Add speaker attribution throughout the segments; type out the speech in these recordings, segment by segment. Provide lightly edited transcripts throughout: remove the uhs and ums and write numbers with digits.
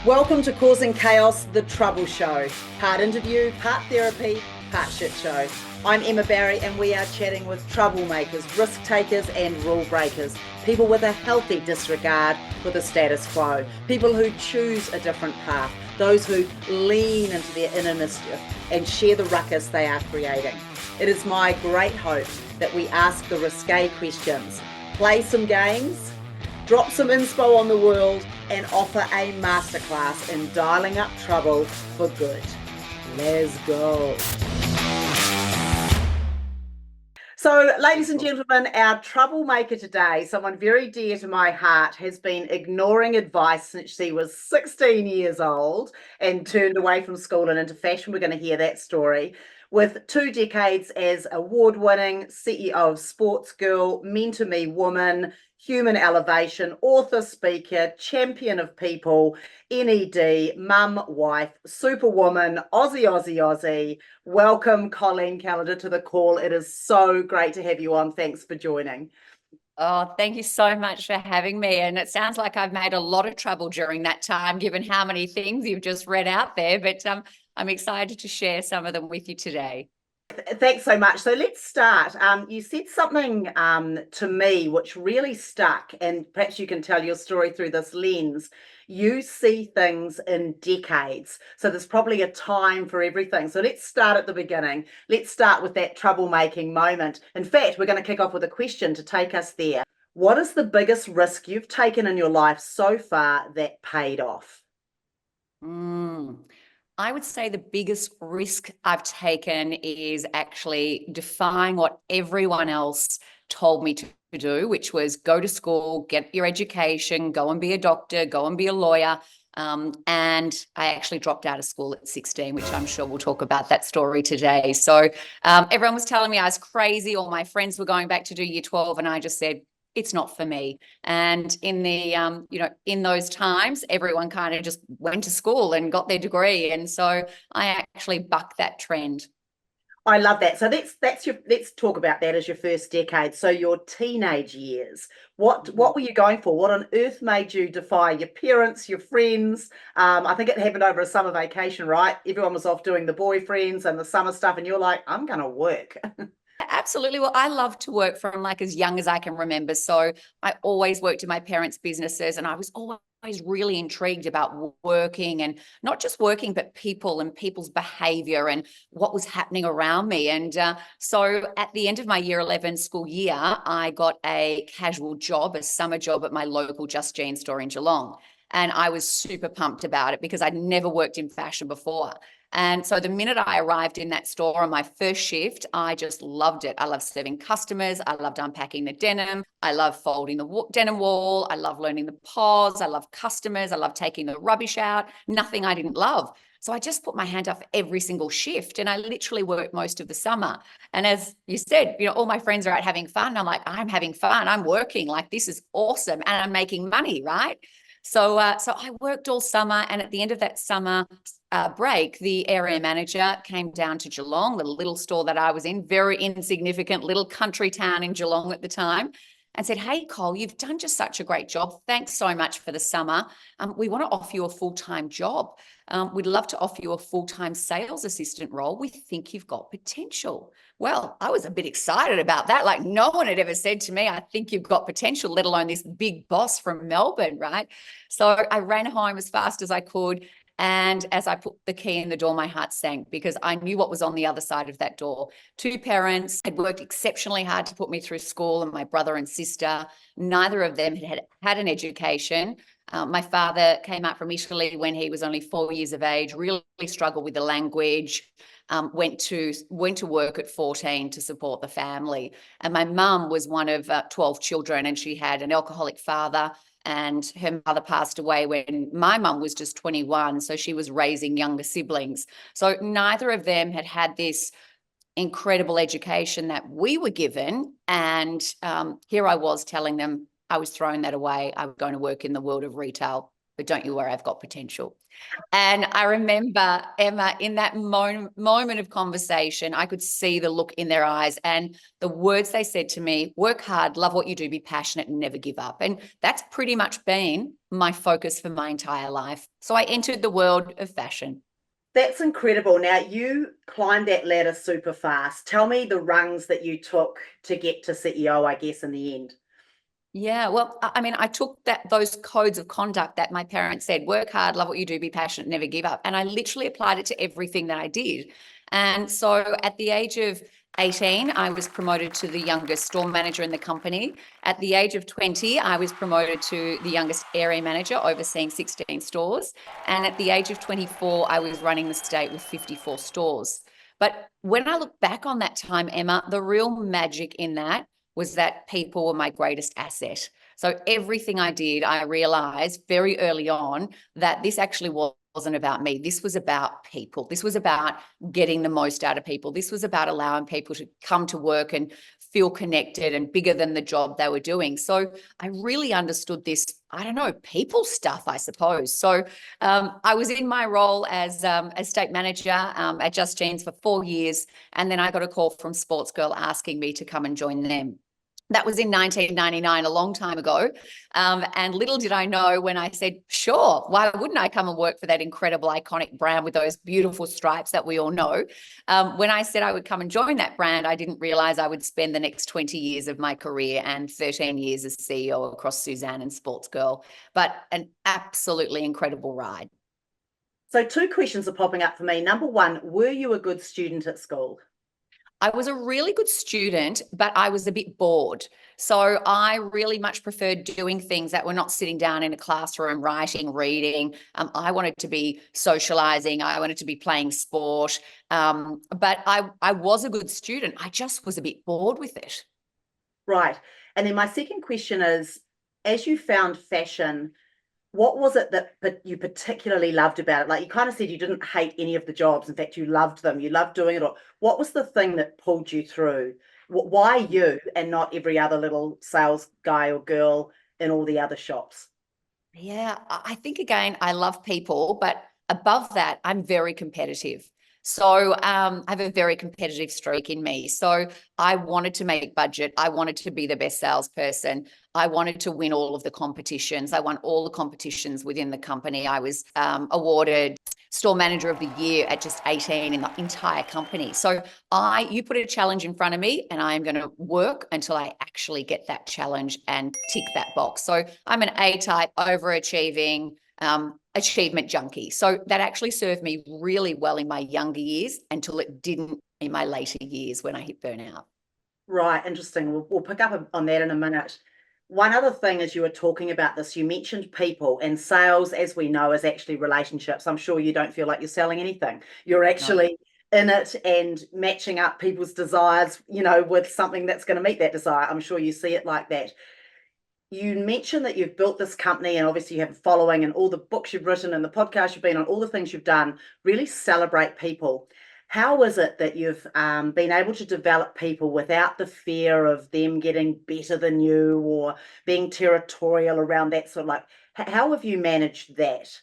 Speaker 1: Welcome to Causing Chaos, the Trouble Show. Part interview, part therapy, part shit show. I'm Emma Barry and we are chatting with troublemakers, risk takers and rule breakers. People with a healthy disregard for the status quo. People who choose a different path. Those who lean into their inner mischief and share the ruckus they are creating. It is my great hope that we ask the risque questions, play some games, drop some inspo on the world and offer a masterclass in dialing up trouble for good. Let's go. So, ladies and gentlemen, our troublemaker today, someone very dear to my heart, has been ignoring advice since she was 16 years old and turned away from school and into fashion. We're going to hear that story. With 2 decades as award-winning CEO of Sports Girl, Mentor Me Woman, Human Elevation, author, speaker, champion of people, NED, mum, wife, superwoman, Aussie. Welcome, Colleen Callander, to the call. It is so great to have you on. Thanks for joining.
Speaker 2: Oh, thank you so much for having me. And it sounds like I've made a lot of trouble during that time, given how many things you've just read out there. But I'm excited to share some of them with you today.
Speaker 1: Thanks so much. So let's start. You said something to me which really stuck, and perhaps you can tell your story through this lens. You see things in decades. So there's probably a time for everything. So let's start at the beginning. Let's start with that troublemaking moment. In fact, we're going to kick off with a question to take us there. What is the biggest risk you've taken in your life so far that paid off?
Speaker 2: I would say the biggest risk I've taken is actually defying what everyone else told me to do, which was go to school, get your education, go and be a doctor, go and be a lawyer. And I actually dropped out of school at 16, which I'm sure we'll talk about that story today. So everyone was telling me I was crazy. All my friends were going back to do year 12. And I just said, it's not for me. And in the, in those times, everyone kind of just went to school and got their degree. And so I actually bucked that trend.
Speaker 1: I love that. So let's talk about that as your first decade. So your teenage years. What were you going for? What on earth made you defy your parents, your friends? I think it happened over a summer vacation, right? Everyone was off doing the boyfriends and the summer stuff, and you're like, I'm going to work.
Speaker 2: Absolutely. Well, I love to work from like as young as I can remember. So I always worked in my parents' businesses, and I was always really intrigued about working, and not just working, but people and people's behavior and what was happening around me. And so at the end of my year 11 school year, I got a casual job, a summer job at my local Just Jeans store in Geelong. And I was super pumped about it because I'd never worked in fashion before. And so the minute I arrived in that store on my first shift, I just loved it. I loved serving customers. I loved unpacking the denim. I love folding the denim wall. I love learning the pause. I love customers. I love taking the rubbish out. Nothing I didn't love. So I just put my hand up for every single shift, and I literally worked most of the summer. And as you said, all my friends are out having fun. I'm like, I'm having fun. I'm working. Like, this is awesome. And I'm making money, right? So I worked all summer, and at the end of that summer break, the area manager came down to Geelong, the little store that I was in, very insignificant little country town in Geelong at the time, and said, hey, Cole, you've done just such a great job. Thanks so much for the summer. We want to offer you a full-time job. We'd love to offer you a full-time sales assistant role. We think you've got potential. Well, I was a bit excited about that. Like, no one had ever said to me, I think you've got potential, let alone this big boss from Melbourne, right? So I ran home as fast as I could. And as I put the key in the door, my heart sank because I knew what was on the other side of that door. 2 parents had worked exceptionally hard to put me through school, and my brother and sister, neither of them had an education. My father came out from Italy when he was only 4 years of age, really struggled with the language, went to work at 14 to support the family. And my mum was one of 12 children, and she had an alcoholic father, and her mother passed away when my mum was just 21. So she was raising younger siblings. So neither of them had this incredible education that we were given. And here I was telling them I was throwing that away. I was going to work in the world of retail. but don't you worry, I've got potential. And I remember, Emma, in that moment of conversation, I could see the look in their eyes and the words they said to me: work hard, love what you do, be passionate, and never give up. And that's pretty much been my focus for my entire life. So I entered the world of fashion.
Speaker 1: That's incredible. Now, you climbed that ladder super fast. Tell me the rungs that you took to get to CEO, I guess, in the end.
Speaker 2: Yeah, well, I mean, I took those codes of conduct that my parents said: work hard, love what you do, be passionate, never give up. And I literally applied it to everything that I did. And so at the age of 18, I was promoted to the youngest store manager in the company. At the age of 20, I was promoted to the youngest area manager, overseeing 16 stores. And at the age of 24, I was running the state with 54 stores. But when I look back on that time, Emma, the real magic in that was that people were my greatest asset. So everything I did, I realized very early on that this actually wasn't about me. This was about people. This was about getting the most out of people. This was about allowing people to come to work and feel connected and bigger than the job they were doing. So I really understood this, I don't know, people stuff, I suppose. So I was in my role as state manager at Just Jeans for 4 years. And then I got a call from Sports Girl asking me to come and join them. That was in 1999, a long time ago. And little did I know when I said, sure, why wouldn't I come and work for that incredible, iconic brand with those beautiful stripes that we all know? When I said I would come and join that brand, I didn't realize I would spend the next 20 years of my career and 13 years as CEO across Suzanne and Sports Girl. But an absolutely incredible ride.
Speaker 1: So, two questions are popping up for me. Number one, were you a good student at school?
Speaker 2: I was a really good student, but I was a bit bored. So I really much preferred doing things that were not sitting down in a classroom, writing, reading. I wanted to be socializing. I wanted to be playing sport. But I was a good student. I just was a bit bored with it.
Speaker 1: Right. And then my second question is, as you found fashion, what was it that you particularly loved about it? Like, you kind of said you didn't hate any of the jobs. In fact, you loved them. You loved doing it all. What was the thing that pulled you through? Why you and not every other little sales guy or girl in all the other shops?
Speaker 2: Yeah, I think again, I love people, but above that, I'm very competitive. So I have a very competitive streak in me. So I wanted to make budget. I wanted to be the best salesperson. I wanted to win all of the competitions. I won all the competitions within the company. I was awarded store manager of the year at just 18 in the entire company. So you put a challenge in front of me and I am going to work until I actually get that challenge and tick that box. So I'm an A-type, overachieving, achievement junkie. So that actually served me really well in my younger years until it didn't in my later years when I hit burnout.
Speaker 1: Right, interesting. We'll pick up on that in a minute. One other thing, as you were talking about this, you mentioned people, and sales, as we know, is actually relationships. I'm sure you don't feel like you're selling anything. You're
Speaker 2: No.
Speaker 1: actually in it and matching up people's desires, with something that's going to meet that desire. I'm sure you see it like that. You mentioned that you've built this company and obviously you have a following, and all the books you've written and the podcast you've been on, all the things you've done really celebrate people. How is it that you've been able to develop people without the fear of them getting better than you or being territorial around that sort of, like, how have you managed that?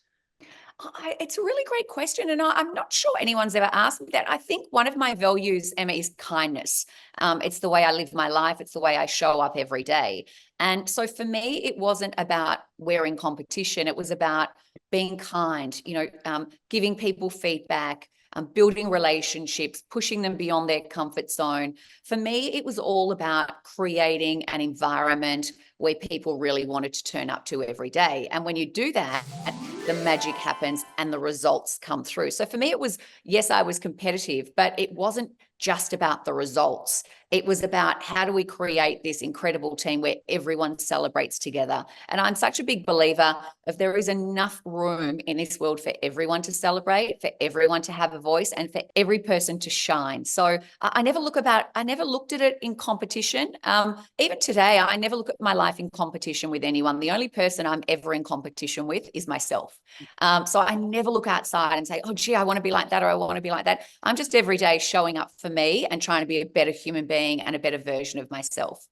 Speaker 2: It's a really great question, and I'm not sure anyone's ever asked me that. I think one of my values, Emma, is kindness. It's the way I live my life. It's the way I show up every day. And so for me, it wasn't about wearing competition. It was about being kind, giving people feedback, building relationships, pushing them beyond their comfort zone. For me, it was all about creating an environment where people really wanted to turn up to every day. And when you do that, the magic happens and the results come through. So for me, it was, yes, I was competitive, but it wasn't just about the results. It was about how do we create this incredible team where everyone celebrates together. And I'm such a big believer, if there is enough room in this world for everyone to celebrate, for everyone to have a voice, and for every person to shine. So I never looked at it in competition. Even today, I never look at my life in competition with anyone. The only person I'm ever in competition with is myself. So I never look outside and say, oh, gee, I want to be like that, or I want to be like that. I'm just every day showing up for me and trying to be a better human being and a better version of myself.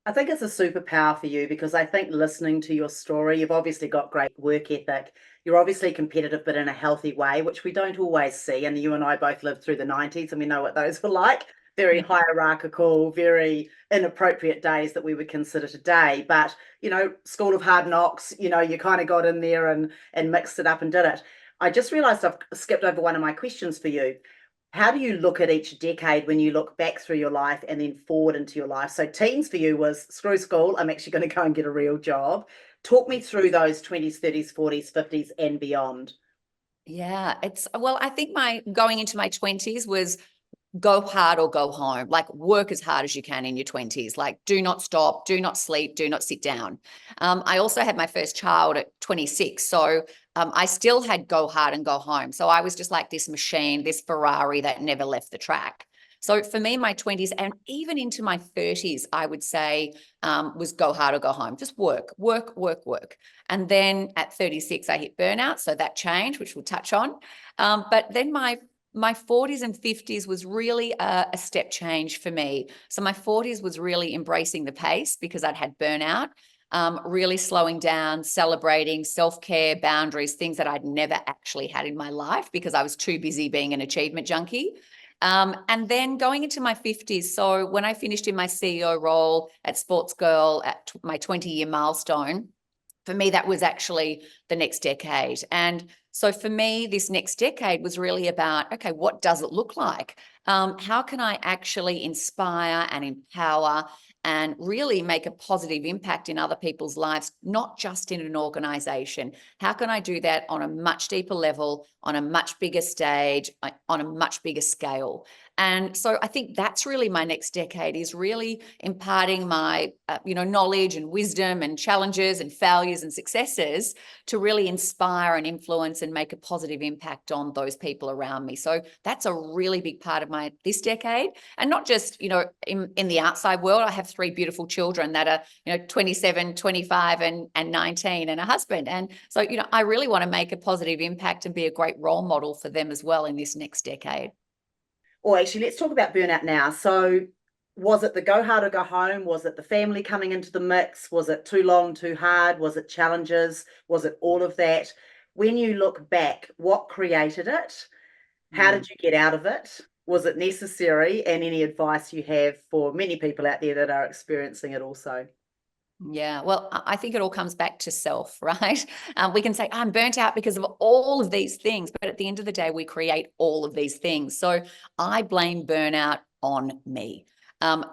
Speaker 1: I think it's a superpower for you because I think listening to your story, you've obviously got great work ethic. You're obviously competitive, but in a healthy way, which we don't always see. And you and I both lived through the 90s and we know what those were like. Very hierarchical, very inappropriate days that we would consider today. But, School of Hard Knocks, you kind of got in there and mixed it up and did it. I just realized I've skipped over one of my questions for you. How do you look at each decade when you look back through your life and then forward into your life? So teens for you was screw school, I'm actually going to go and get a real job. Talk me through those 20s, 30s, 40s, 50s and beyond.
Speaker 2: Yeah, well, I think my going into my 20s was go hard or go home. Like, work as hard as you can in your 20s. Like, do not stop, do not sleep, do not sit down. I also had my first child at 26. So I still had go hard and go home. So I was just like this machine, this Ferrari that never left the track. So for me, my 20s and even into my 30s, I would say was go hard or go home. Just work, work, work, work. And then at 36, I hit burnout. So that changed, which we'll touch on. But then my 40s and 50s was really a step change for me. So my 40s was really embracing the pace because I'd had burnout, really slowing down, celebrating self-care, boundaries, things that I'd never actually had in my life because I was too busy being an achievement junkie. And then going into my 50s. So when I finished in my CEO role at Sports Girl at my 20-year milestone, for me, that was actually the next decade. And so for me, this next decade was really about, okay, what does it look like? How can I actually inspire and empower and really make a positive impact in other people's lives, not just in an organization? How can I do that on a much deeper level, on a much bigger stage, on a much bigger scale? And so I think that's really my next decade, is really imparting my knowledge and wisdom and challenges and failures and successes to really inspire and influence and make a positive impact on those people around me. So that's a really big part of this decade. And not just, in the outside world. I have three beautiful children that are, 27, 25 and 19, and a husband. And so, I really want to make a positive impact and be a great role model for them as well in this next decade.
Speaker 1: Or actually, let's talk about burnout now. So was it the go hard or go home? Was it the family coming into the mix? Was it too long, too hard? Was it challenges? Was it all of that? When you look back, what created it? How did you get out of it? Was it necessary? And any advice you have for many people out there that are experiencing it also?
Speaker 2: Yeah, well, I think it all comes back to self, right? We can say, I'm burnt out because of all of these things, but at the end of the day, we create all of these things. So I blame burnout on me.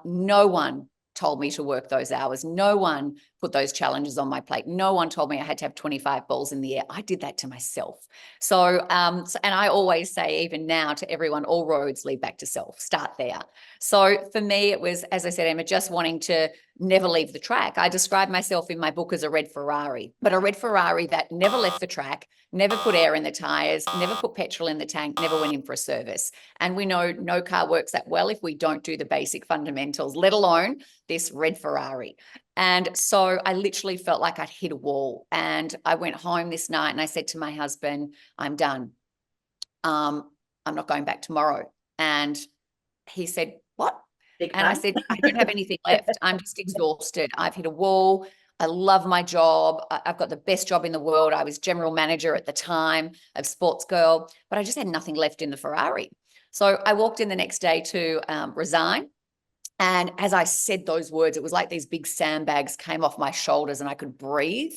Speaker 2: No one told me to work those hours. No one put those challenges on my plate. No one told me I had to have 25 balls in the air. I did that to myself. So and I always say, even now to everyone, all roads lead back to self. Start there. So for me, it was, as I said, Emma, just wanting to never leave the track. I describe myself in my book as a red Ferrari, but a red Ferrari that never left the track, never put air in the tires, never put petrol in the tank, never went in for a service. And we know no car works that well if we don't do the basic fundamentals, let alone this red Ferrari. And so I literally felt like I'd hit a wall. And I went home this night and I said to my husband, I'm done. I'm not going back tomorrow. And he said, what?
Speaker 1: Big
Speaker 2: And I
Speaker 1: pun.
Speaker 2: said, I don't have anything left. I'm just exhausted. I've hit a wall. I love my job. I've got the best job in the world. I was general manager at the time of Sports Girl, but I just had nothing left in the Ferrari. So I walked in the next day to resign. And as I said those words, it was like these big sandbags came off my shoulders and I could breathe.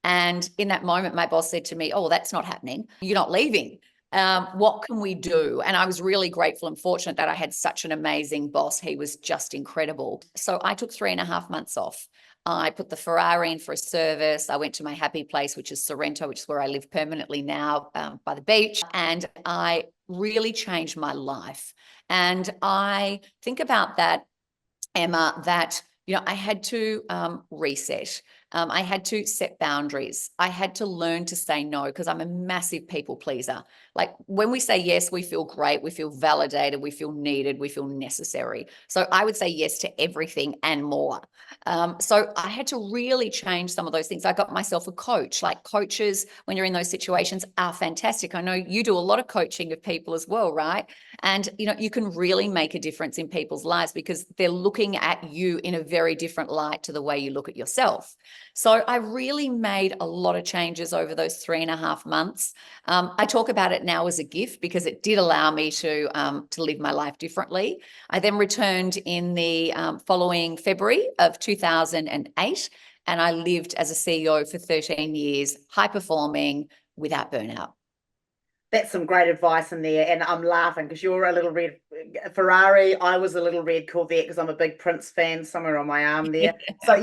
Speaker 2: And in that moment, my boss said to me, oh, that's not happening. You're not leaving. What can we do? And I was really grateful and fortunate that I had such an amazing boss. He was just incredible. So I took 3.5 months off. I put the Ferrari in for a service. I went to my happy place, which is Sorrento, which is where I live permanently now, by the beach. And I really changed my life. And I think about that, Emma, that I had to reset. I had to set boundaries. I had to learn to say no because I'm a massive people pleaser. Like when we say yes, we feel great, we feel validated, we feel needed, we feel necessary. So I would say yes to everything and more. So I had to really change some of those things. I got myself a coach. Like coaches, when you're in those situations, are fantastic. I know you do a lot of coaching of people as well, right? And you can really make a difference in people's lives because they're looking at you in a very different light to the way you look at yourself. So I really made a lot of changes over those 3.5 months. I talk about it now as a gift because it did allow me to live my life differently. I then returned in the following February of 2008, and I lived as a CEO for 13 years, high performing without burnout.
Speaker 1: That's some great advice in there. And I'm laughing because you're a little red Ferrari. I was a little red Corvette because I'm a big Prince fan, somewhere on my arm there. So,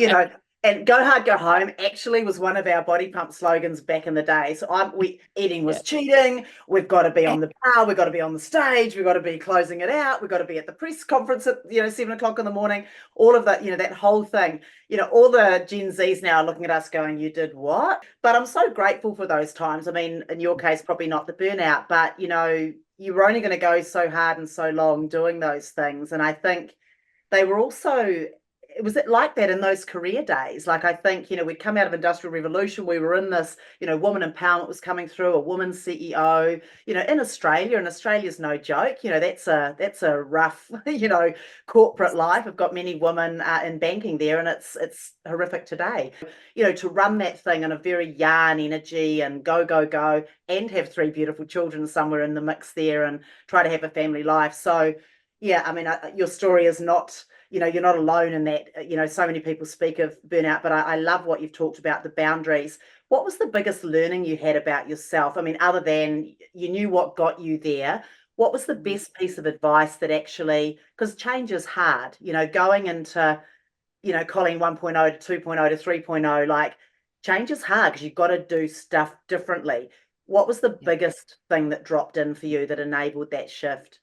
Speaker 1: and go hard, go home actually was one of our body pump slogans back in the day. So eating was cheating. We've got to be on the bar. We've got to be on the stage. We've got to be closing it out. We've got to be at the press conference at 7 o'clock in the morning. All of that, that whole thing. All the Gen Zs now are looking at us going, "You did what?" But I'm so grateful for those times. I mean, in your case, probably not the burnout, but you were only going to go so hard and so long doing those things. And I think they were also, it was like that in those career days. Like I think, we'd come out of Industrial Revolution, we were in this, woman empowerment was coming through, a woman CEO, in Australia, and Australia's no joke. That's a rough, corporate life. I've got many women in banking there, and it's horrific today. To run that thing in a very yarn energy and go, go, go, and have 3 beautiful children somewhere in the mix there and try to have a family life. So yeah, I mean, your story is not, you're not alone in that. So many people speak of burnout, but I love what you've talked about, the boundaries. What was the biggest learning you had about yourself? I mean, other than you knew what got you there, what was the best piece of advice that actually, because change is hard, going into, Colleen 1.0 to 2.0 to 3.0, like change is hard because you've got to do stuff differently. What was the biggest thing that dropped in for you that enabled that shift?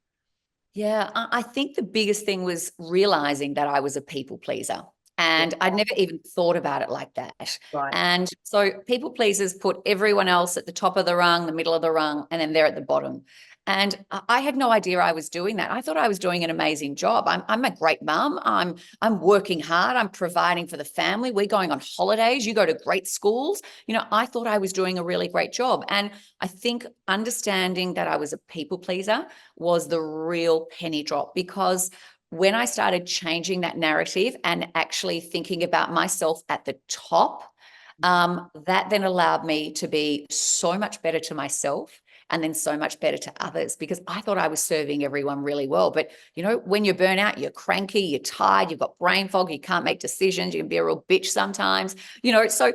Speaker 2: Yeah, I think the biggest thing was realizing that I was a people pleaser. And I'd never even thought about it like that.
Speaker 1: Right.
Speaker 2: And so people pleasers put everyone else at the top of the rung, the middle of the rung, and then they're at the bottom. And I had no idea I was doing that. I thought I was doing an amazing job. I'm a great mum. I'm working hard. I'm providing for the family. We're going on holidays. You go to great schools. I thought I was doing a really great job. And I think understanding that I was a people pleaser was the real penny drop, because when I started changing that narrative and actually thinking about myself at the top, that then allowed me to be so much better to myself and then so much better to others, because I thought I was serving everyone really well. But, when you burn out, you're cranky, you're tired, you've got brain fog, you can't make decisions, you can be a real bitch sometimes, so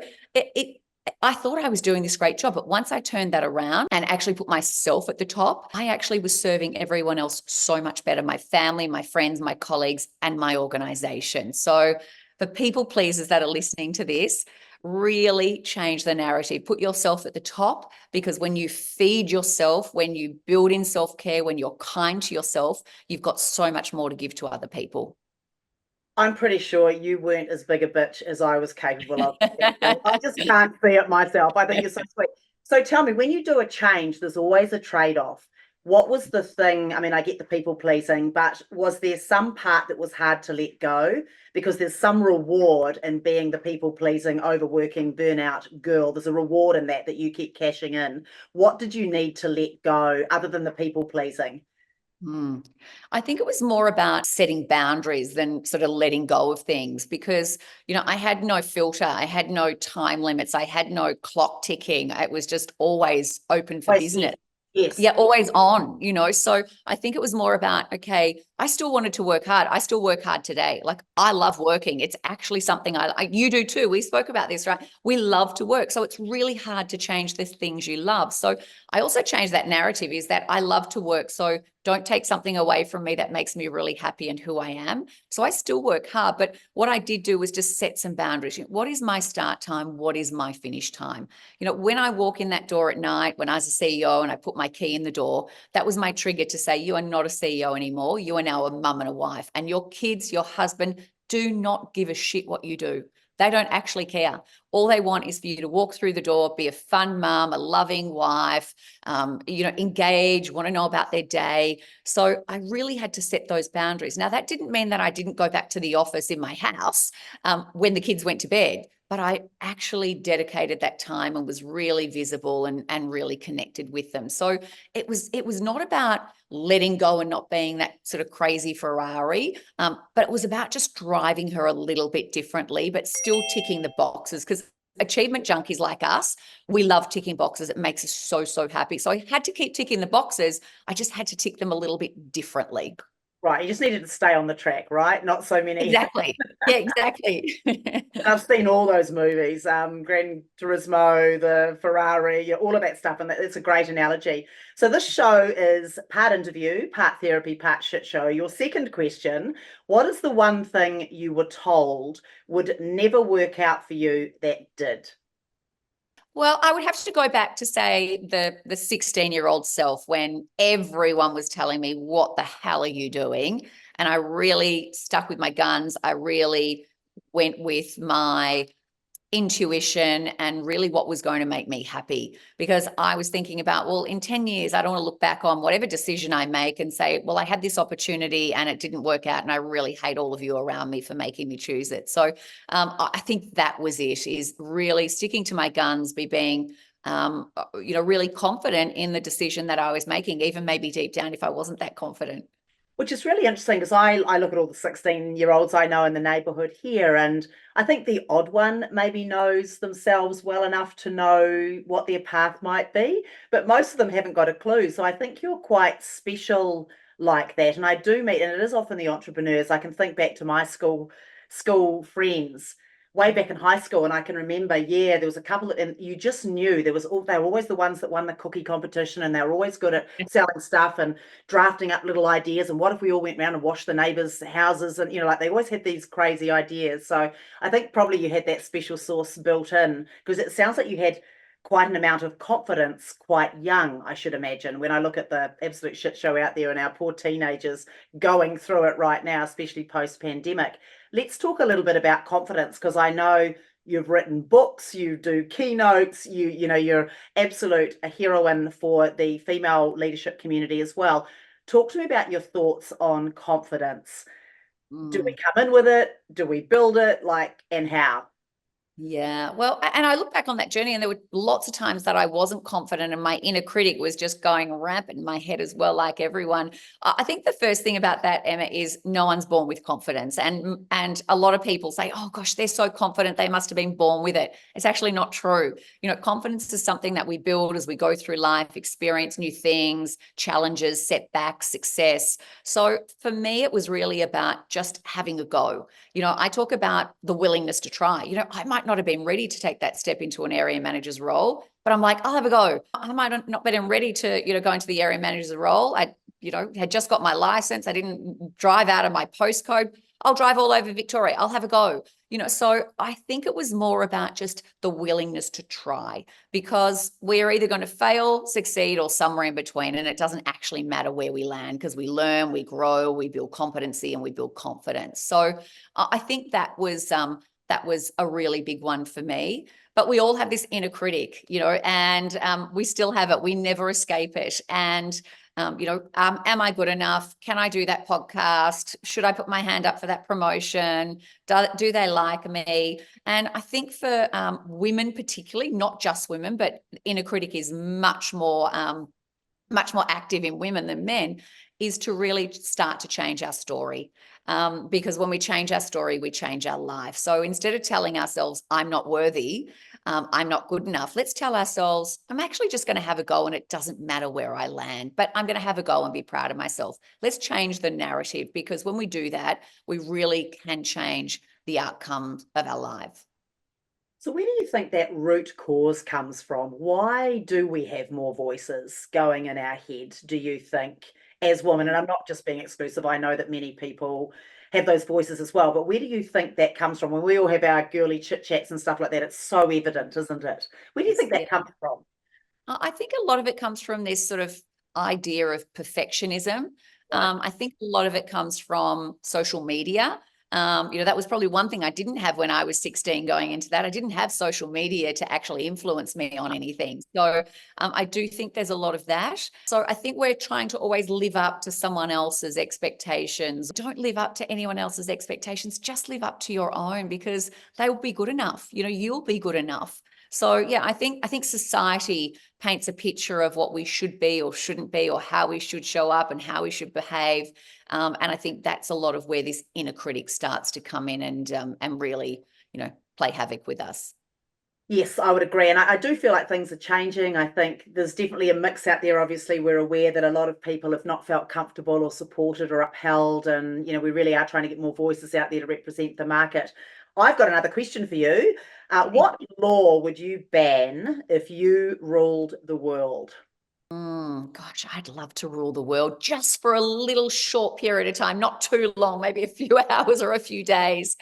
Speaker 2: I thought I was doing this great job, but once I turned that around and actually put myself at the top, I actually was serving everyone else so much better, my family, my friends, my colleagues, and my organization. So for people pleasers that are listening to this, really change the narrative. Put yourself at the top, because when you feed yourself, when you build in self-care, when you're kind to yourself, you've got so much more to give to other people.
Speaker 1: I'm pretty sure you weren't as big a bitch as I was capable of. I just can't see it myself. I think you're so sweet. So tell me, when you do a change, there's always a trade-off. What was the thing? I mean, I get the people pleasing, but was there some part that was hard to let go? Because there's some reward in being the people pleasing, overworking, burnout girl. There's a reward in that you keep cashing in. What did you need to let go other than the people pleasing?
Speaker 2: I think it was more about setting boundaries than sort of letting go of things, because, I had no filter. I had no time limits. I had no clock ticking. It was just always open for business.
Speaker 1: Yes.
Speaker 2: Yeah, always on, So I think it was more about, okay, I still wanted to work hard. I still work hard today. Like, I love working. It's actually something you do too. We spoke about this, right? We love to work. So it's really hard to change the things you love. So I also changed that narrative, is that I love to work. So don't take something away from me that makes me really happy and who I am. So I still work hard. But what I did do was just set some boundaries. What is my start time? What is my finish time? When I walk in that door at night, when I was a CEO and I put my key in the door, that was my trigger to say, you are not a CEO anymore. You are now a mum and a wife, and your kids, your husband do not give a shit what you do. They don't actually care. All they want is for you to walk through the door, be a fun mum, a loving wife, engage, want to know about their day. So I really had to set those boundaries. Now, that didn't mean that I didn't go back to the office in my house when the kids went to bed, but I actually dedicated that time and was really visible and really connected with them. So it was not about letting go and not being that sort of crazy Ferrari, but it was about just driving her a little bit differently, but still ticking the boxes, because achievement junkies like us, we love ticking boxes. It makes us so, so happy. So I had to keep ticking the boxes. I just had to tick them a little bit differently.
Speaker 1: Right, you just needed to stay on the track, right? Not so many.
Speaker 2: Exactly. Yeah, exactly.
Speaker 1: I've seen all those movies, Gran Turismo, the Ferrari, all of that stuff, and it's a great analogy. So this show is part interview, part therapy, part shit show. Your second question, what is the one thing you were told would never work out for you that did?
Speaker 2: Well, I would have to go back to say the 16-year-old self, when everyone was telling me, what the hell are you doing? And I really stuck with my guns. I really went with my intuition and really what was going to make me happy, because I was thinking about, well, in 10 years, I don't want to look back on whatever decision I make and say, well, I had this opportunity and it didn't work out, and I really hate all of you around me for making me choose it. So I think that was it, is really sticking to my guns, being really confident in the decision that I was making, even maybe deep down if I wasn't that confident.
Speaker 1: Which is really interesting, because I look at all the 16-year-olds I know in the neighborhood here, and I think the odd one maybe knows themselves well enough to know what their path might be, but most of them haven't got a clue. So I think you're quite special like that. And I do meet, and it is often the entrepreneurs. I can think back to my school friends way back in high school, and I can remember, yeah, there was a couple, and you just knew they were always the ones that won the cookie competition, and they were always good at selling stuff and drafting up little ideas. And what if we all went around and washed the neighbors' houses? And like, they always had these crazy ideas. So I think probably you had that special sauce built in, because it sounds like you had quite an amount of confidence quite young, I should imagine, when I look at the absolute shit show out there and our poor teenagers going through it right now, especially post-pandemic. Let's talk a little bit about confidence, because I know you've written books, you do keynotes, you're absolute a heroine for the female leadership community as well. Talk to me about your thoughts on confidence. Do we come in with it? Do we build it? And how?
Speaker 2: Yeah, well, and I look back on that journey, and there were lots of times that I wasn't confident, and my inner critic was just going rampant in my head as well, like everyone. I think the first thing about that, Emma, is no one's born with confidence, and a lot of people say, "Oh gosh, they're so confident; they must have been born with it." It's actually not true. Confidence is something that we build as we go through life, experience new things, challenges, setbacks, success. So for me, it was really about just having a go. I talk about the willingness to try. I might not have been ready to take that step into an area manager's role, but I'm like, I'll have a go. I might not been ready to, go into the area manager's role. I, had just got my license. I didn't drive out of my postcode. I'll drive all over Victoria. I'll have a go. So I think it was more about just the willingness to try, because we're either going to fail, succeed, or somewhere in between. And it doesn't actually matter where we land, because we learn, we grow, we build competency, and we build confidence. So I think that was a really big one for me. But we all have this inner critic, and we still have it. We never escape it. And am I good enough? Can I do that podcast? Should I put my hand up for that promotion? Do they like me? And I think for women particularly, not just women, but inner critic is much more active in women than men, is to really start to change our story. Because when we change our story, we change our life. So instead of telling ourselves, I'm not worthy, I'm not good enough, let's tell ourselves, I'm actually just going to have a go, and it doesn't matter where I land, but I'm going to have a go and be proud of myself. Let's change the narrative, because when we do that, we really can change the outcome of our life.
Speaker 1: So where do you think that root cause comes from? Why do we have more voices going in our head, do you think, as women? And I'm not just being exclusive. I know that many people have those voices as well. But where do you think that comes from? When we all have our girly chit chats and stuff like that, it's so evident, isn't it? Where do you think that comes from?
Speaker 2: I think a lot of it comes from this sort of idea of perfectionism.
Speaker 1: Right.
Speaker 2: I think a lot of it comes from social media. That was probably one thing I didn't have when I was 16 going into that. I didn't have social media to actually influence me on anything. So I do think there's a lot of that. So I think we're trying to always live up to someone else's expectations. Don't live up to anyone else's expectations. Just live up to your own, because they will be good enough. You'll be good enough. So yeah, I think society paints a picture of what we should be or shouldn't be, or how we should show up and how we should behave. And I think that's a lot of where this inner critic starts to come in and really, play havoc with us.
Speaker 1: Yes, I would agree. And I do feel like things are changing. I think there's definitely a mix out there. Obviously, we're aware that a lot of people have not felt comfortable or supported or upheld. And, we really are trying to get more voices out there to represent the market. I've got another question for you. What law would you ban if you ruled the world?
Speaker 2: Gosh, I'd love to rule the world just for a little short period of time, not too long, maybe a few hours or a few days.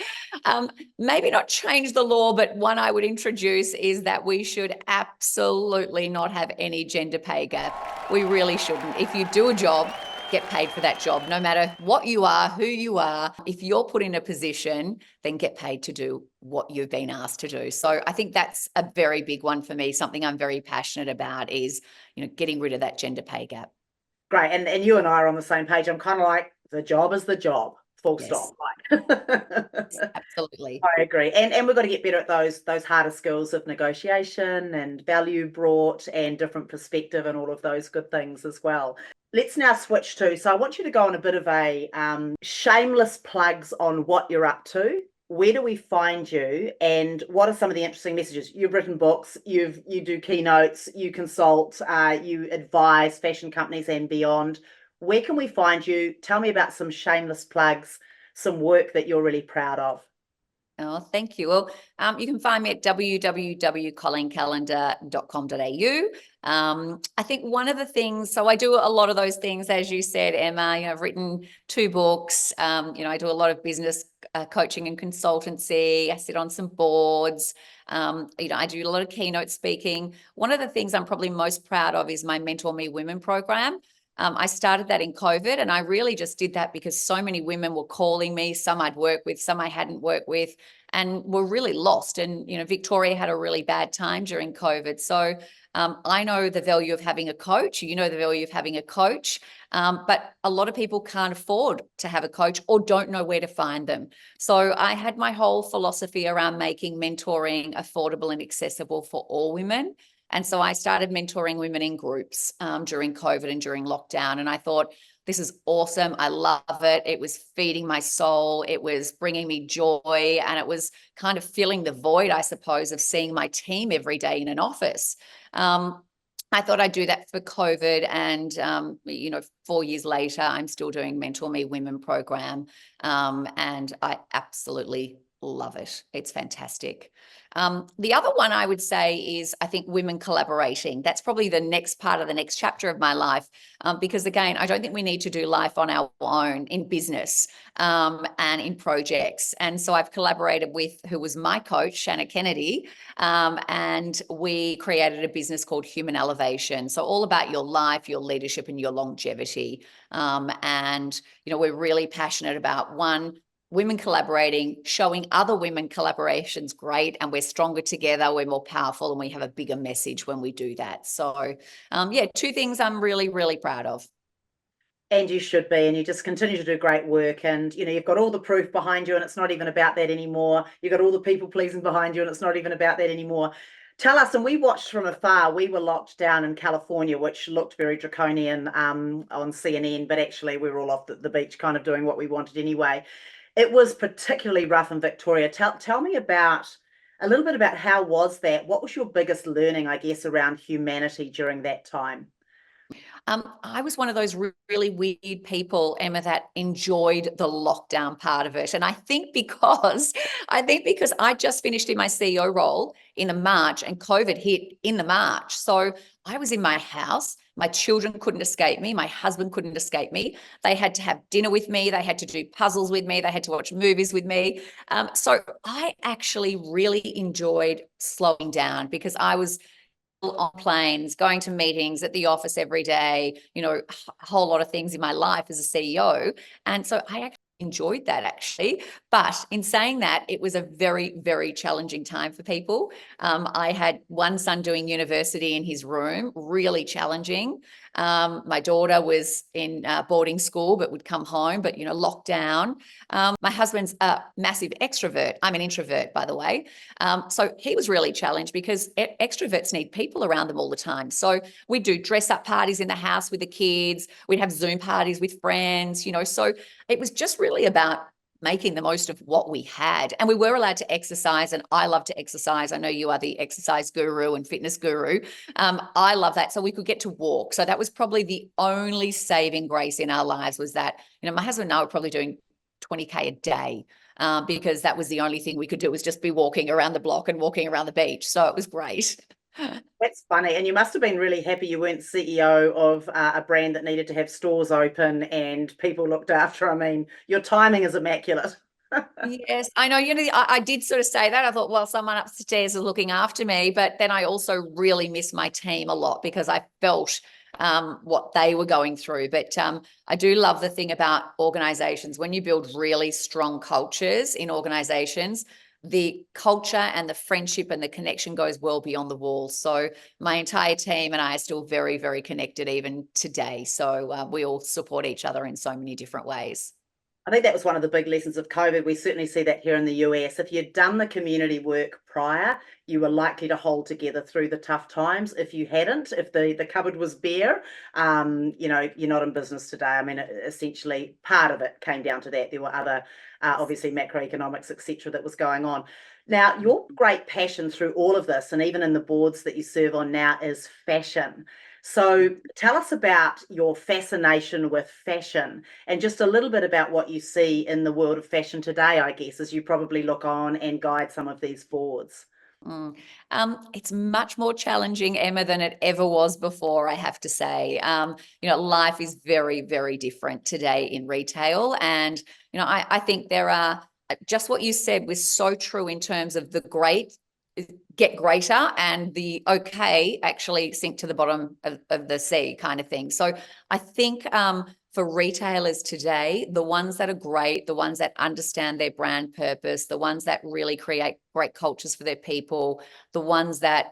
Speaker 2: Maybe not change the law, but one I would introduce is that we should absolutely not have any gender pay gap. We really shouldn't. If you do a job, get paid for that job, no matter what you are, who you are. If you're put in a position, then get paid to do what you've been asked to do. So I think that's a very big one for me. Something I'm very passionate about is, getting rid of that gender pay gap.
Speaker 1: Great. And you and I are on the same page. I'm kind of like, the job is the job, full
Speaker 2: Yes.
Speaker 1: stop. Like.
Speaker 2: Absolutely.
Speaker 1: I agree. And we've got to get better at those harder skills of negotiation and value brought and different perspective and all of those good things as well. Let's now switch to, so I want you to go on a bit of a shameless plugs on what you're up to. Where do we find you, and what are some of the interesting messages? You've written books, you do keynotes, you consult, you advise fashion companies and beyond. Where can we find you? Tell me about some shameless plugs, some work that you're really proud of.
Speaker 2: Oh, thank you. Well, you can find me at www.colleencallander.com.au. I think one of the things, so I do a lot of those things, as you said, Emma. I've written 2 books. I do a lot of business coaching and consultancy. I sit on some boards. I do a lot of keynote speaking. One of the things I'm probably most proud of is my Mentor Me Women program. I started that in COVID, and I really just did that because so many women were calling me, some I'd worked with, some I hadn't worked with, and were really lost. And, Victoria had a really bad time during COVID. So I know the value of having a coach. The value of having a coach, but a lot of people can't afford to have a coach or don't know where to find them. So I had my whole philosophy around making mentoring affordable and accessible for all women. And so I started mentoring women in groups during COVID and during lockdown. And I thought, this is awesome. I love it. It was feeding my soul. It was bringing me joy. And it was kind of filling the void, I suppose, of seeing my team every day in an office. I thought I'd do that for COVID. And, 4 years later, I'm still doing Mentor Me Women program. And I absolutely love it. It's fantastic. The other one I would say is, I think, women collaborating. That's probably the next part of the next chapter of my life, because again, I don't think we need to do life on our own in business and in projects. And so I've collaborated with who was my coach, Shanna Kennedy, and we created a business called Human Elevation. So all about your life, your leadership, and your longevity. We're really passionate about, one, women collaborating, showing other women collaboration's great, and we're stronger together, we're more powerful, and we have a bigger message when we do that. So 2 things I'm really, really proud of.
Speaker 1: And you should be, and you just continue to do great work. And, you've got all the proof behind you, and it's not even about that anymore. You've got all the people pleasing behind you, and it's not even about that anymore. Tell us, and we watched from afar, we were locked down in California, which looked very draconian on CNN, but actually we were all off the beach kind of doing what we wanted anyway. It was particularly rough in Victoria. Tell me about a little bit about how was that? What was your biggest learning, I guess, around humanity during that time?
Speaker 2: I was one of those really weird people, Emma, that enjoyed the lockdown part of it. And I think because I just finished in my CEO role in the March, and COVID hit in the March. So I was in my house. My children couldn't escape me. My husband couldn't escape me. They had to have dinner with me. They had to do puzzles with me. They had to watch movies with me. So I actually really enjoyed slowing down, because I was on planes, going to meetings at the office every day, a whole lot of things in my life as a CEO. And so I actually enjoyed that actually. But in saying that, it was a very, very challenging time for people. I had one son doing university in his room, really challenging. My daughter was in boarding school, but would come home, but, lockdown. My husband's a massive extrovert. I'm an introvert, by the way. So he was really challenged because extroverts need people around them all the time. So we'd do dress up parties in the house with the kids. We'd have Zoom parties with friends, so it was just really about making the most of what we had. And we were allowed to exercise, and I love to exercise. I know you are the exercise guru and fitness guru. I love that. So we could get to walk. So that was probably the only saving grace in our lives, was that, my husband and I were probably doing 20K a day, because that was the only thing we could do, was just be walking around the block and walking around the beach. So it was great.
Speaker 1: That's funny. And you must have been really happy you weren't CEO of a brand that needed to have stores open and people looked after. I mean, your timing is immaculate.
Speaker 2: Yes, I know. I did sort of say that. I thought, well, someone upstairs is looking after me, but then I also really miss my team a lot because I felt what they were going through. But I do love the thing about organizations. When you build really strong cultures in organizations, the culture and the friendship and the connection goes well beyond the walls. So my entire team and I are still very, very connected even today. So we all support each other in so many different ways.
Speaker 1: I think that was one of the big lessons of COVID. We certainly see that here in the US. If you'd done the community work prior, you were likely to hold together through the tough times. If you hadn't, if the cupboard was bare, you're not in business today. I mean, essentially, part of it came down to that. There were other, obviously, macroeconomics, etc., that was going on. Now, your great passion through all of this, and even in the boards that you serve on now, is fashion. So tell us about your fascination with fashion and just a little bit about what you see in the world of fashion today, I guess, as you probably look on and guide some of these boards.
Speaker 2: It's much more challenging, Emma, than it ever was before, I have to say. Life is very, very different today in retail. And, I think there are, just what you said was so true in terms of the great get greater and the okay actually sink to the bottom of the sea kind of thing. So I think for retailers today, the ones that are great, the ones that understand their brand purpose, the ones that really create great cultures for their people, the ones that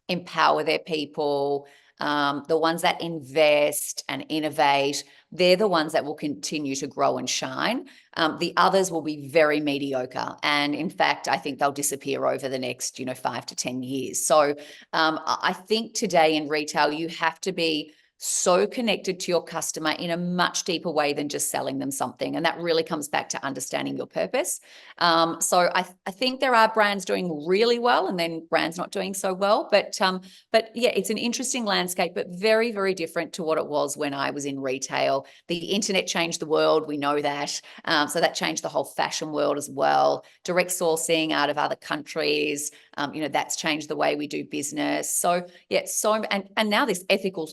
Speaker 2: empower their people, the ones that invest and innovate, they're the ones that will continue to grow and shine. The others will be very mediocre. And in fact, I think they'll disappear over the next, 5 to 10 years. So I think today in retail, you have to be so connected to your customer in a much deeper way than just selling them something. And that really comes back to understanding your purpose. So I think there are brands doing really well and then brands not doing so well. But yeah, it's an interesting landscape, but very, very different to what it was when I was in retail. The internet changed the world. We know that. So that changed the whole fashion world as well. Direct sourcing out of other countries, that's changed the way we do business. So yeah, and now this ethical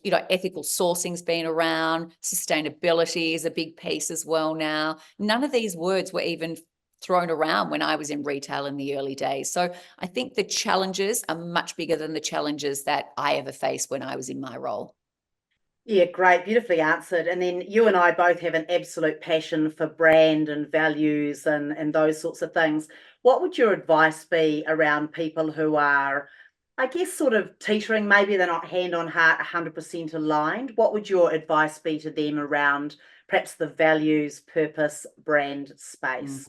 Speaker 2: sourcing's been around. Sustainability is a big piece as well now. None of these words were even thrown around when I was in retail in the early days. So I think the challenges are much bigger than the challenges that I ever faced when I was in my role.
Speaker 1: Yeah, great, beautifully answered. And then you and I both have an absolute passion for brand and values and those sorts of things. What would your advice be around people who are, I guess, sort of teetering, maybe they're not hand on heart 100% aligned? What would your advice be to them around perhaps the values, purpose, brand space?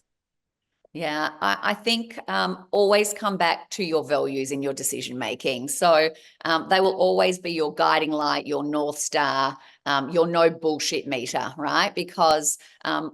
Speaker 2: Yeah, I think always come back to your values in your decision making. So they will always be your guiding light, your North Star, your no bullshit meter, right? Because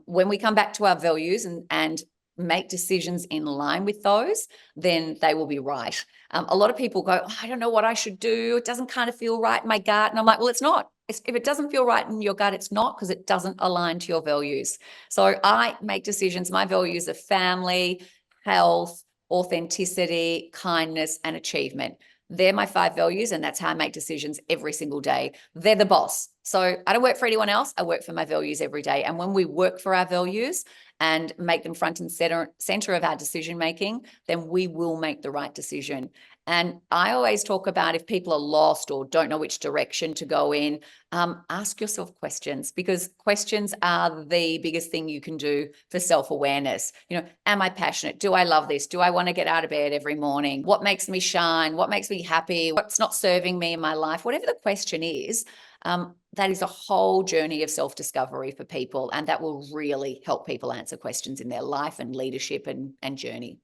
Speaker 2: when we come back to our values and make decisions in line with those, then they will be right. A lot of people go, oh, I don't know what I should do. It doesn't kind of feel right in my gut. And I'm like, well, it's not. If it doesn't feel right in your gut, it's not, because it doesn't align to your values. So I make decisions. My values are family, health, authenticity, kindness, and achievement. They're my 5 values, and that's how I make decisions every single day. They're the boss. So I don't work for anyone else. I work for my values every day. And when we work for our values and make them front and center of our decision making, then we will make the right decision. And I always talk about if people are lost or don't know which direction to go in, ask yourself questions, because questions are the biggest thing you can do for self-awareness. Am I passionate? Do I love this? Do I want to get out of bed every morning? What makes me shine? What makes me happy? What's not serving me in my life? Whatever the question is, that is a whole journey of self-discovery for people, and that will really help people answer questions in their life and leadership and journey.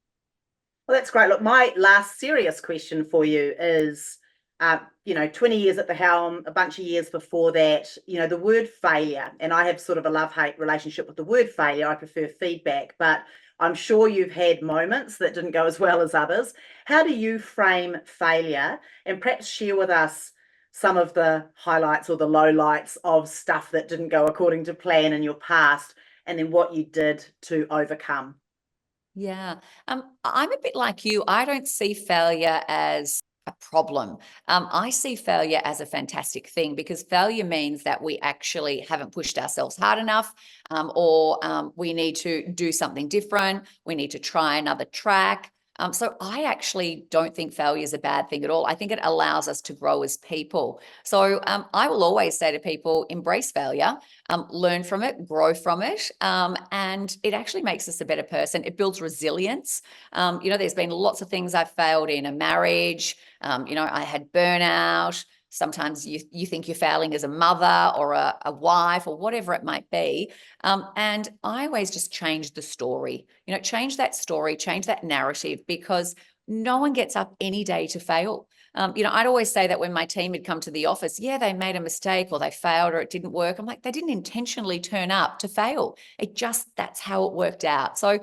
Speaker 1: Well, that's great. Look, my last serious question for you is, 20 years at the helm, a bunch of years before that, the word failure, and I have sort of a love-hate relationship with the word failure. I prefer feedback, but I'm sure you've had moments that didn't go as well as others. How do you frame failure? And perhaps share with us some of the highlights or the lowlights of stuff that didn't go according to plan in your past, and then what you did to overcome.
Speaker 2: Yeah. I'm a bit like you. I don't see failure as a problem. I see failure as a fantastic thing, because failure means that we actually haven't pushed ourselves hard enough, or we need to do something different. We need to try another track. So I actually don't think failure is a bad thing at all. I think it allows us to grow as people. So I will always say to people, embrace failure. Learn from it, grow from it, and it actually makes us a better person. It builds resilience. There's been lots of things I've failed in: a marriage. I had burnout. Sometimes you think you're failing as a mother or a wife or whatever it might be. And I always just change the story. Change that story, change that narrative, because no one gets up any day to fail. I'd always say that when my team had come to the office, yeah, they made a mistake or they failed or it didn't work. I'm like, they didn't intentionally turn up to fail. That's how it worked out. So,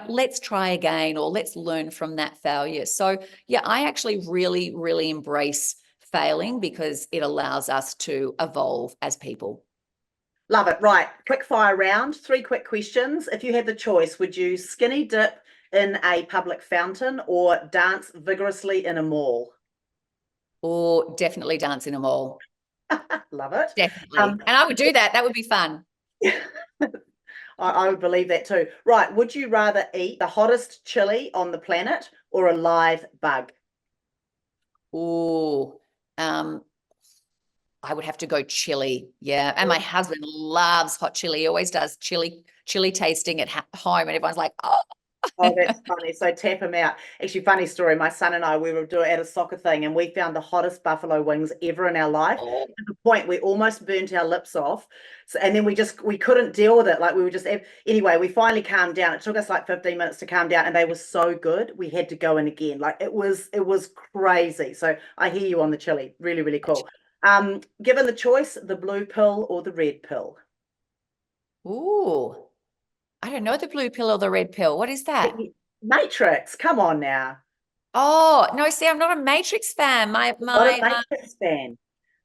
Speaker 2: let's try again, or let's learn from that failure. So yeah, I actually really, really embrace failing, because it allows us to evolve as people.
Speaker 1: Love it. Right. Quick fire round. 3 quick questions. If you had the choice, would you skinny dip in a public fountain or dance vigorously in a mall?
Speaker 2: Or definitely dance in a mall.
Speaker 1: Love it.
Speaker 2: Definitely. And I would do that. That would be fun.
Speaker 1: I would believe that too. Right. Would you rather eat the hottest chili on the planet or a live bug?
Speaker 2: Oh, I would have to go chili. Yeah. And my husband loves hot chili. He always does chili tasting at home. And everyone's like, oh.
Speaker 1: Oh, that's funny. So tap him out. Actually, funny story. My son and I, we were doing at a soccer thing, and we found the hottest buffalo wings ever in our life.
Speaker 2: Oh.
Speaker 1: To the point we almost burnt our lips off. So, and then we couldn't deal with it. Like we were just anyway. We finally calmed down. It took us like 15 minutes to calm down, and they were so good. We had to go in again. Like it was crazy. So I hear you on the chili. Really, really cool. Given the choice, the blue pill or the red pill?
Speaker 2: Ooh. I don't know the blue pill or the red pill. What is that?
Speaker 1: Matrix. Come on now.
Speaker 2: Oh, no, see, I'm not a Matrix fan.
Speaker 1: Not a Matrix fan.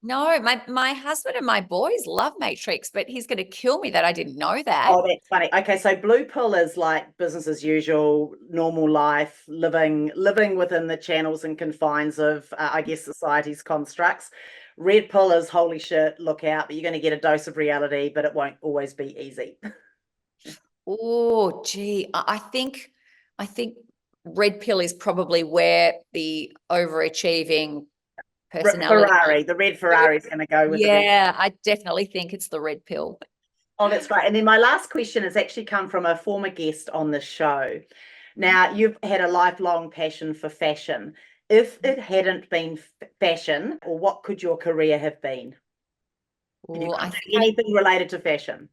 Speaker 2: No, my husband and my boys love Matrix, but he's going to kill me that I didn't know that.
Speaker 1: Oh, that's funny. Okay, so blue pill is like business as usual, normal life, living within the channels and confines of, I guess, society's constructs. Red pill is holy shit, look out, but you're going to get a dose of reality, but it won't always be easy.
Speaker 2: Oh, gee, I think red pill is probably where the overachieving personality.
Speaker 1: Ferrari, the red Ferrari is going to go with the red.
Speaker 2: Yeah, I definitely think it's the red pill.
Speaker 1: Oh, that's great. And then my last question has actually come from a former guest on the show. Now, you've had a lifelong passion for fashion. If it hadn't been fashion, or what could your career have been? If you
Speaker 2: Oh,
Speaker 1: could do anything related to fashion.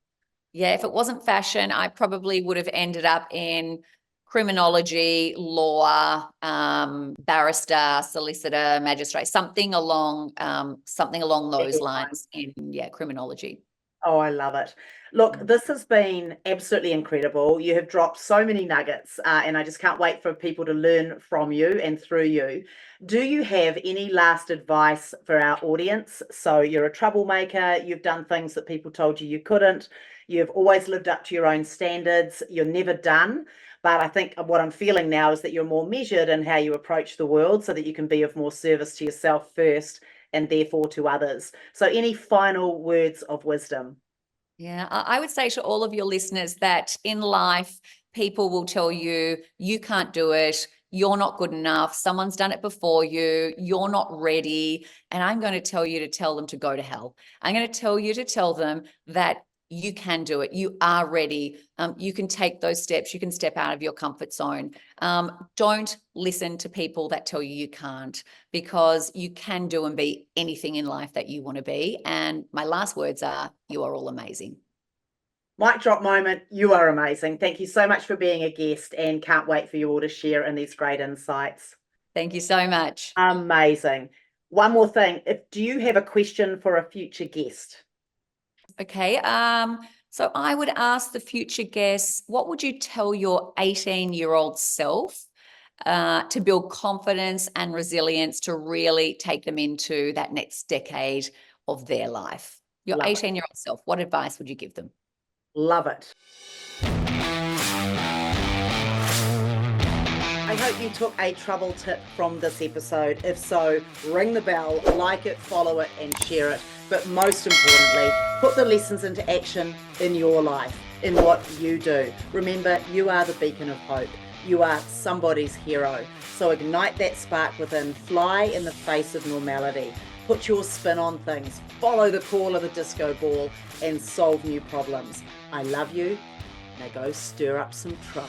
Speaker 2: yeah, if it wasn't fashion, I probably would have ended up in criminology, law, barrister, solicitor, magistrate, something along those lines in, yeah, criminology.
Speaker 1: Oh, I love it. Look, this has been absolutely incredible. You have dropped so many nuggets, and I just can't wait for people to learn from you and through you. Do you have any last advice for our audience? So, you're a troublemaker, you've done things that people told you couldn't, you've always lived up to your own standards, you're never done. But I think what I'm feeling now is that you're more measured in how you approach the world so that you can be of more service to yourself first and therefore to others. So, any final words of wisdom?
Speaker 2: Yeah, I would say to all of your listeners that in life, people will tell you, you can't do it, you're not good enough. Someone's done it before you. You're not ready. And I'm going to tell you to tell them to go to hell. I'm going to tell you to tell them that you can do it. You are ready. You can take those steps. You can step out of your comfort zone. Don't listen to people that tell you you can't, because you can do and be anything in life that you want to be. And my last words are, you are all amazing.
Speaker 1: Mic drop moment. You are amazing. Thank you so much for being a guest, and can't wait for you all to share in these great insights.
Speaker 2: Thank you so much.
Speaker 1: Amazing. One more thing. Do you have a question for a future guest?
Speaker 2: Okay. So I would ask the future guests, what would you tell your 18-year-old self to build confidence and resilience to really take them into that next decade of their life? Your 18-year-old self, what advice would you give them?
Speaker 1: Love it. I hope you took a trouble tip from this episode. If so, ring the bell, like it, follow it, and share it. But most importantly, put the lessons into action in your life, in what you do. Remember, you are the beacon of hope. You are somebody's hero. So ignite that spark within, fly in the face of normality. Put your spin on things, follow the call of the disco ball, and solve new problems. I love you. Now go stir up some trouble.